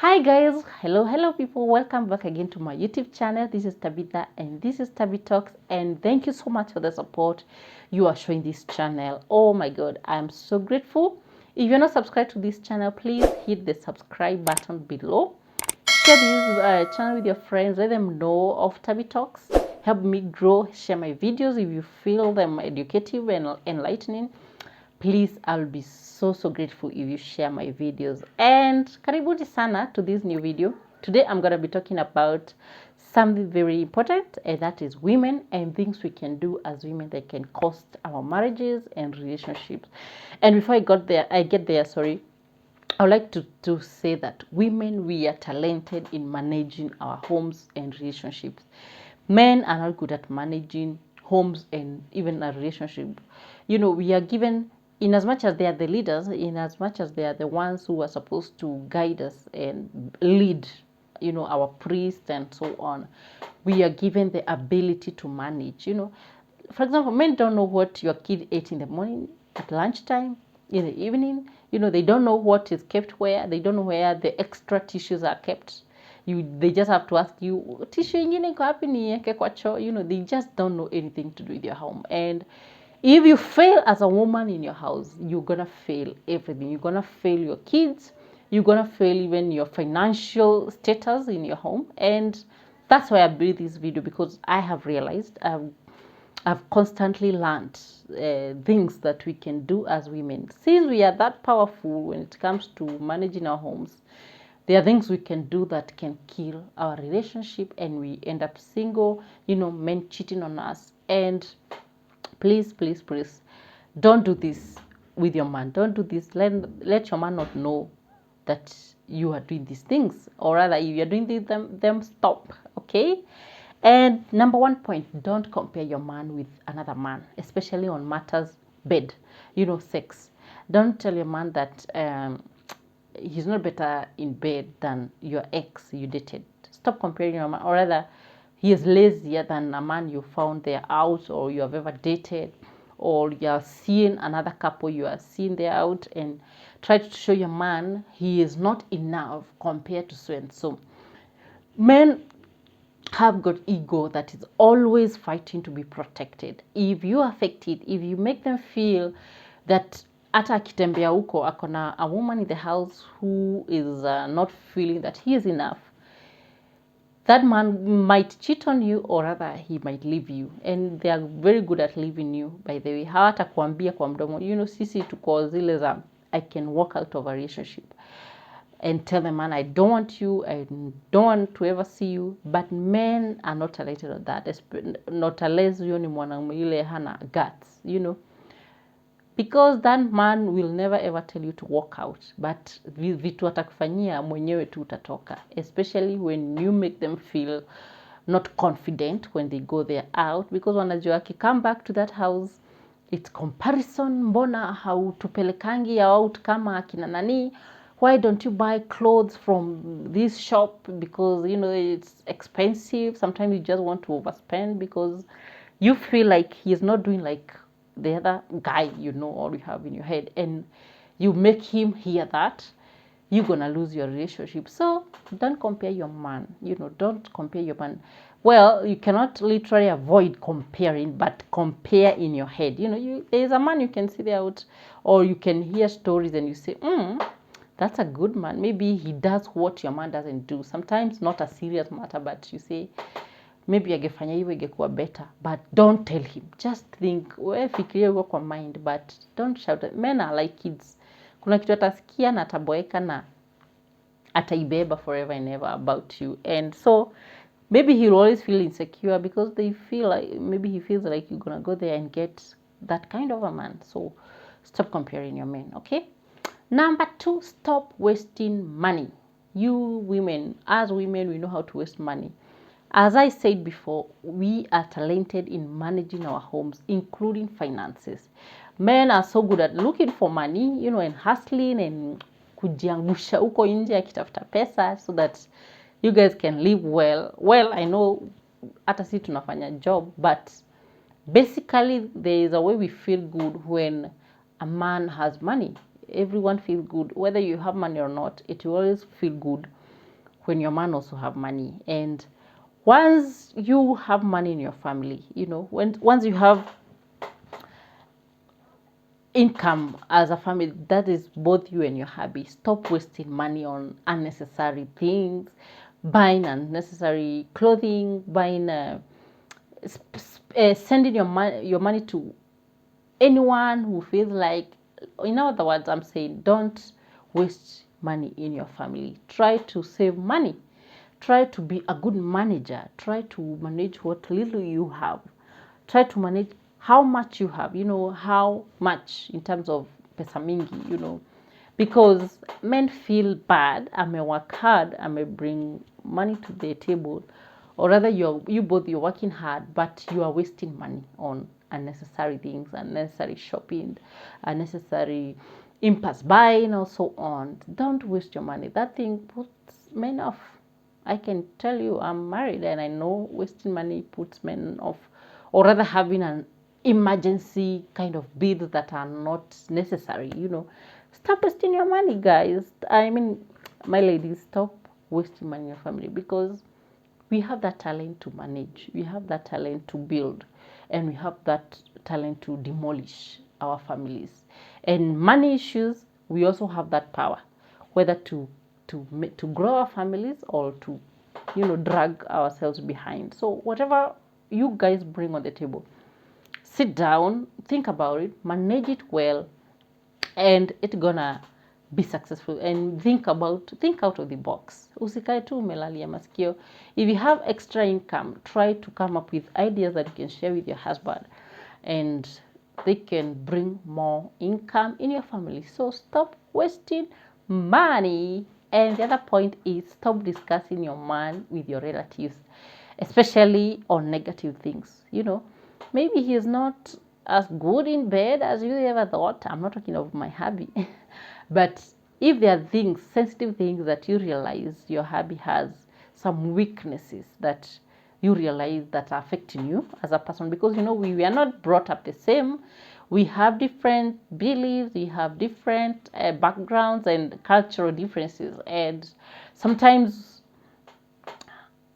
Hi guys, hello people, welcome back again to my YouTube channel. This is Tabitha and this is Tabi Talks, and thank you so much for the support you are showing this channel. Oh my god, I am so grateful. If you're not subscribed to this channel, please hit the subscribe button below. Share this channel with your friends, let them know of Tabi Talks. Help me grow. Share my videos if you feel them educative and enlightening. Please, I'll be so grateful if you share my videos. And karibuni sana to this new video. Today I'm going to be talking about something very important, and that is women and things we can do as women that can cost our marriages and relationships. And before I get there, sorry, I would like to say that women, we are talented in managing our homes and relationships. Men are not good at managing homes and even a relationship. You know, we are given, in as much as they are the leaders, in as much as they are the ones who are supposed to guide us and lead, you know, our priests and so on, we are given the ability to manage, you know. For example, men don't know what your kid ate in the morning, at lunchtime, in the evening. You know, they don't know what is kept where. They don't know where the extra tissues are kept. They just have to ask you, tissue ingine iko wapi niweke kwa choo? You know, they just don't know anything to do with your home. And if you fail as a woman in your house, you're gonna fail everything. You're gonna fail your kids. You're gonna fail even your financial status in your home. And that's why I made this video, because I have realized I've constantly learned things that we can do as women. Since we are that powerful when it comes to managing our homes, there are things we can do that can kill our relationship and we end up single, you know, men cheating on us. And please, don't do this with your man. Don't do this. Let your man not know that you are doing these things, or rather, if you're doing them stop, okay? And number one point, don't compare your man with another man, especially on matters bed, you know, sex. Don't tell your man that he's not better in bed than your ex you dated. Stop comparing your man, or rather, he is lazier than a man you found there out or you have ever dated, or you are seeing another couple you are seeing there out, and try to show your man he is not enough compared to so and so. Men have got ego that is always fighting to be protected. If you affect it, if you make them feel that hata akitembea huko akona a woman in the house who is not feeling that he is enough, that man might cheat on you, or rather he might leave you. And they are very good at leaving you, by the way. Hawata kuambia kwa mdomo, you know, sisi tuko zile za I can walk out of a relationship and tell the man, I don't want you, I don't want to ever see you. But men are not talented on that, not unless you ni mwanamume yule hana guts, you know, because that man will never ever tell you to walk out, but vitu atakufanyia mwenyewe tu utatoka, especially when you make them feel not confident when they go there out, because wanajua come back to that house, it's comparison. Mbona hautupelekangi out kama akina nani? Why don't you buy clothes from this shop? Because, you know, it's expensive. Sometimes you just want to overspend because you feel like he's not doing like the other guy, you know, or you have in your head, and you make him hear that, you're gonna lose your relationship. So don't compare your man, you know, don't compare your man. Well, you cannot literally avoid comparing, but compare in your head. You know, there's a man you can see there out, or you can hear stories and you say, that's a good man. Maybe he does what your man doesn't do. Sometimes not a serious matter, but you say, maybe agefanya hivyo ingekuwa better, but don't tell him. Just think, wewe fikiria huko kwa mind, but don't shout. Men are like kids. Kuna kitu atasikia na ataboeka na ataibeba forever and ever about you. And so maybe he'll always feel insecure because they feel like, maybe he feels like you're gonna go there and get that kind of a man. So stop comparing your men, okay? Number 2, stop wasting money. You women, as women, we know how to waste money. As I said before, we are talented in managing our homes, including finances. Men are so good at looking for money, you know, and hustling and kujiangusha huko nje akitafuta pesa so that you guys can live well. Well, I know hata si tunafanya job, but basically there is a way we feel good when a man has money. Everyone feels good. Whether you have money or not, it will always feel good when your man also have money. And once you have money in your family, once you have income as a family, that is both you and your hubby, stop wasting money on unnecessary things, buying unnecessary clothing, buying sending your money to anyone who feels like. In other words, I'm saying, don't waste money in your family. Try to save money. Try to be a good manager. Try to manage what little you have. Try to manage how much you have, how much in terms of pesa mingi, because men feel bad. I may work hard, I may bring money to the table, or rather you're working hard, but you are wasting money on unnecessary things, unnecessary shopping, unnecessary impulse buying, or so on. Don't waste your money. That thing puts men off. I can tell you, I'm married and I know wasting money puts men off, or rather having an emergency kind of bills that are not necessary. Stop wasting your money, guys. I mean, my ladies, stop wasting money in your family, because we have that talent to manage, we have that talent to build, and we have that talent to demolish our families. And money issues, we also have that power, whether to grow our families or to drag ourselves behind. So whatever you guys bring on the table, sit down, think about it, manage it well, and it's gonna be successful. And think out of the box. Usikae tu umelalia masikio. If you have extra income, try to come up with ideas that you can share with your husband, and they can bring more income in your family. So stop wasting money. And the other point is, stop discussing your man with your relatives, especially on negative things. Maybe he's not as good in bed as you ever thought. I'm not talking of my hubby. But if there are things, sensitive things that you realize your hubby has some weaknesses that you realize that are affecting you as a person, because we are not brought up the same. We have different beliefs, we have different backgrounds and cultural differences, and sometimes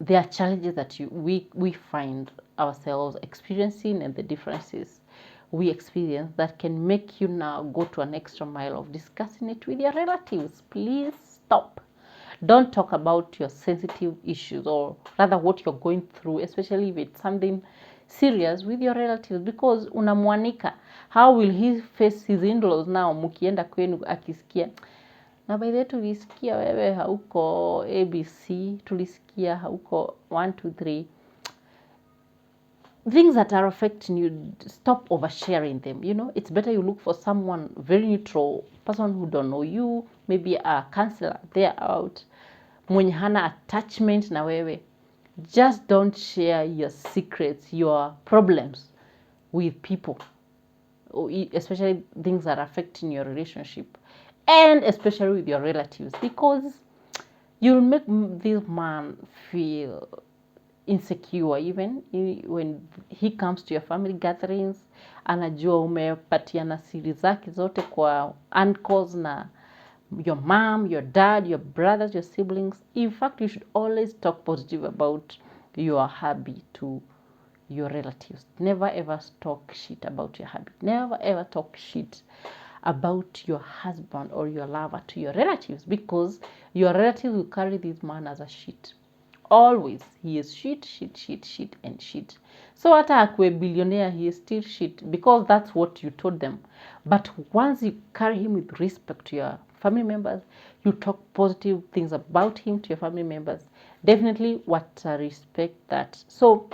there are challenges that we find ourselves experiencing, and the differences we experience that can make you now go to an extra mile of discussing it with your relatives. Please stop. Don't talk about your sensitive issues, or rather what you're going through, especially if it's something serious, with your relatives, because unamwanika. How will he face his in-laws now mukienda kwenu akisikia, na by the way tulisikia wewe hauko ABC, tulisikia hauko 1 2 3, things that are affecting you. Stop oversharing them. It's better you look for someone very neutral, person who don't know you, maybe a counselor there out, mwenye hana attachment na wewe. Just don't share your secrets, your problems with people, especially things that are affecting your relationship, and especially with your relatives, because you'll make this man feel insecure. Even when he comes to your family gatherings, anajua umepatiana siri zake zote kwa uncles na your mom, your dad, your brothers, your siblings. In fact, you should always talk positive about your hubby to your relatives. Never ever talk shit about your hubby. Never ever talk shit about your husband or your lover to your relatives, because your relatives will carry this man as a shit. Always. He is shit, and shit. So hata akwe billionaire, he is still shit, because that's what you told them. But once you carry him with respect to your family members, you talk positive things about him to your family members, definitely what respect that. So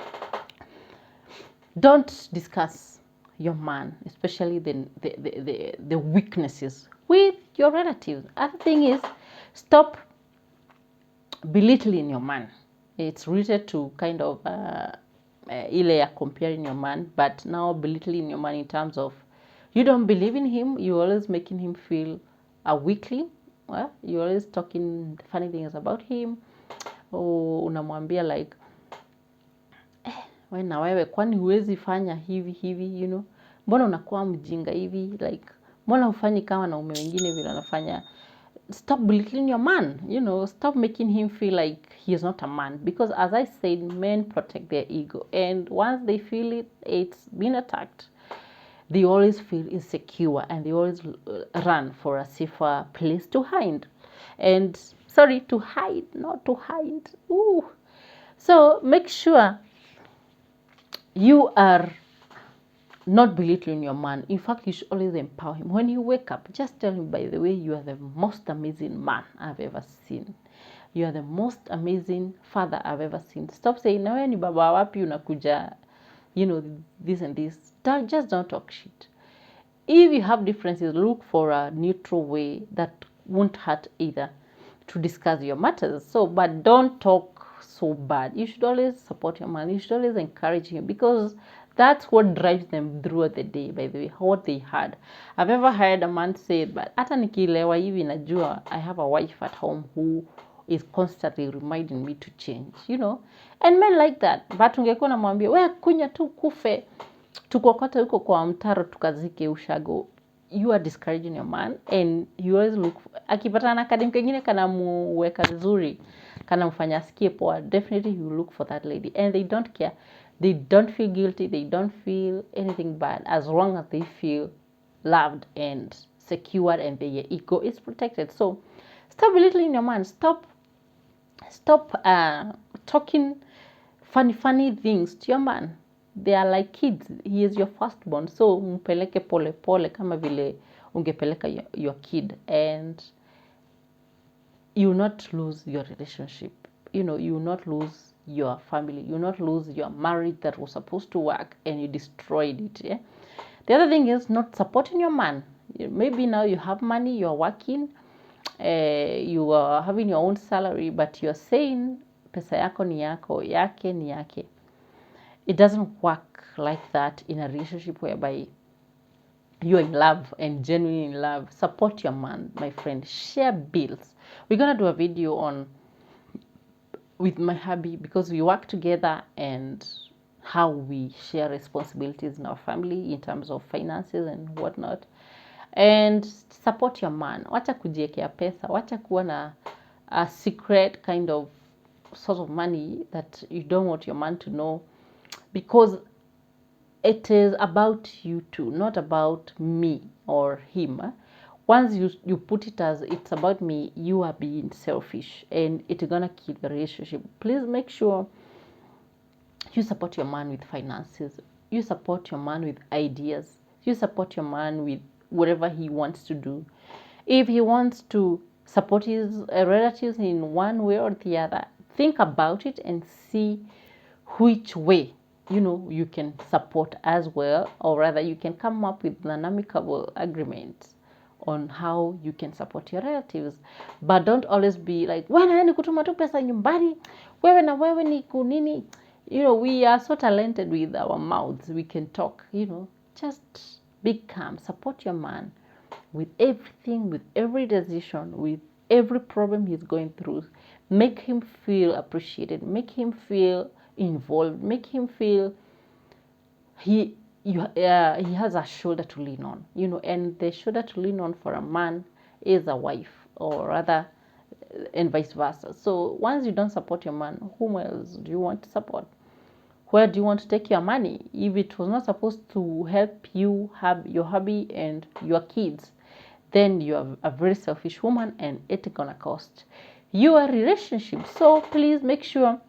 don't discuss your man, especially the weaknesses, with your relatives. Other thing is, stop belittling your man. It's related to kind of ile ya comparing your man, but now belittling your man in terms of you don't believe in him, you're always making him feel a weakling. Well, you're always talking funny things about him, or unamwambia like, wewe na wewe kwani huwezi fanya hivi, mbona unakuwa mjinga hivi, like mbona hufanyi kama wanaume wengine vile wanafanya. stop belittling your man. Stop making him feel like he is not a man. Because as I said, men protect their ego. And once they feel it's been attacked, they always feel insecure and they always run for a safer place to hide. And sorry, to hide, not to hide. Ooh. So make sure you are not belittling your man. In fact, you should always empower him. When you wake up, just tell him, by the way, you are the most amazing man I've ever seen. You are the most amazing father I've ever seen. Stop saying, na wewe ni baba wapi unakuja, this and this. Just don't talk shit. If you have differences, look for a neutral way that won't hurt either to discuss your matters. But don't talk so bad. You should always support your man. You should always encourage him, because that's what drives them throughout the day, by the way, what they had. I've ever heard a man say, but hata nikilewa hivi najua I have a wife at home who is constantly reminding me to change, And men like that. But ungekuwa namwambia, wewe kunya tu kufe, tukokote huko kwa mtaro tukazike ushago, you are discouraging your man. And you always look, akipatana na kadem kengine kanamuweka vizuri, kanamfanya asikie poa, definitely you look for that lady. And they don't care. They don't feel guilty. They don't feel anything bad, as long as they feel loved and secured and their ego is protected. So stop belittling your man. Stop talking funny things to your man. They are like kids. He is your firstborn. So mpeleke pole pole kama vile ungepeleka your kid, and you will not lose your relationship. You will not lose your family. You will not lose your marriage that was supposed to work, and you destroyed it. Yeah? The other thing is not supporting your man. Maybe now you have money, you're working, you are having your own salary, but you're saying pesa yako ni yako, yake ni yake. It doesn't work like that in a relationship whereby you're in love and genuinely in love. Support your man, my friend. Share bills. We're going to do a video with my hubby, because we work together, and how we share responsibilities in our family in terms of finances and whatnot. And support your man. Wacha kujiekea pesa. Wacha kuwa na a secret kind of sort of money that you don't want your man to know, because it is about you two, not about me or him. Once you put it as it's about me, you are being selfish, and it's gonna kill the relationship. Please make sure you support your man with finances. You support your man with ideas. You support your man with whatever he wants to do. If he wants to support his relatives in one way or the other, think about it and see which way you can support as well, or rather you can come up with an amicable agreement on how you can support your relatives. But don't always be like, wewe ni kutuma tu pesa nyumbani, wewe na wewe ni kunini. We are so talented with our mouths. We can talk, just be calm. Support your man with everything, with every decision, with every problem he's going through. Make him feel appreciated. Make him feel involved. Make him feel he has a shoulder to lean on. And the shoulder to lean on for a man is a wife, or rather, and vice versa. So once you don't support your man, whom else do you want to support? Where do you want to take your money? If it was not supposed to help you have your hobby and your kids, then you are a very selfish woman, and it's gonna cost your relationship. So please make sure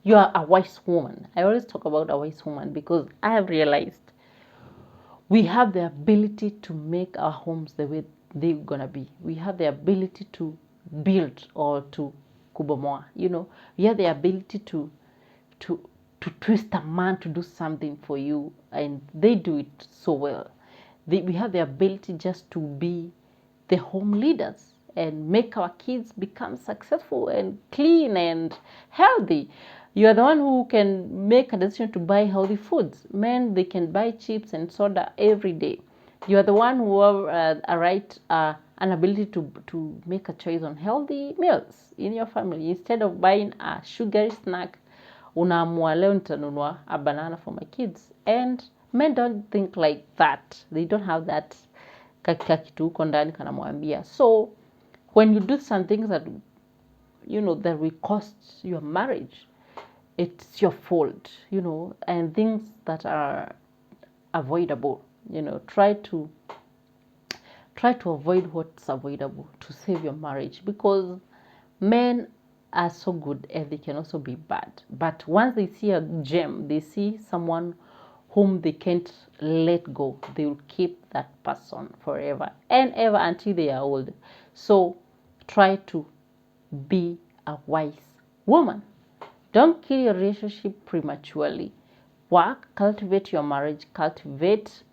you are a wise woman. I always talk about a wise woman, because I have realized we have the ability to make our homes the way they're gonna be. We have the ability to build or to kubomoa. We have the ability to twist a man to do something for you, and they do it so well. We have the ability just to be the home leaders and make our kids become successful and clean and healthy. You are the one who can make a decision to buy healthy foods. Men, they can buy chips and soda every day. You are the one who have an ability to make a choice on healthy meals in your family. Instead of buying a sugary snack, unaamua leo nitanunua a banana for my kids. And men don't think like that. They don't have that kakitu huko ndani kanamwambia. So when you do some things that that will cost your marriage, it's your fault, and things that are avoidable, try to avoid what's avoidable to save your marriage, because men are so good and they can also be bad. But once they see a gem, they see someone whom they can't let go, they will keep that person forever and ever until they are old. So try to be a wise woman. Don't kill your relationship prematurely. Work, cultivate your marriage, cultivate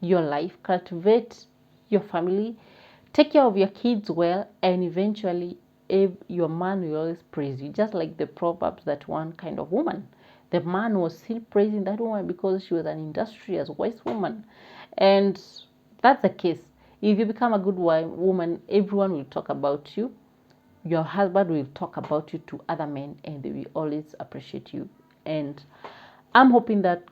your life, cultivate your family, take care of your kids well, and eventually your man will always praise you. Just like the Proverbs, that one kind of woman. The man was still praising that woman because she was an industrious, wise woman. And that's the case. If you become a good woman, everyone will talk about you. Your husband will talk about you to other men, and they will always appreciate you. And I'm hoping that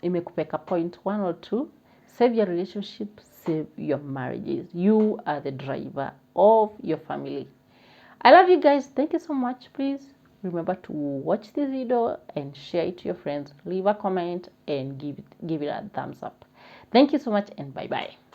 imekupeka point 1 or 2. Save your relationship, save your marriages. You are the driver of your family. I love you guys. Thank you so much. Please remember to watch this video and share it to your friends. Leave a comment and give it a thumbs up. Thank you so much, and bye bye.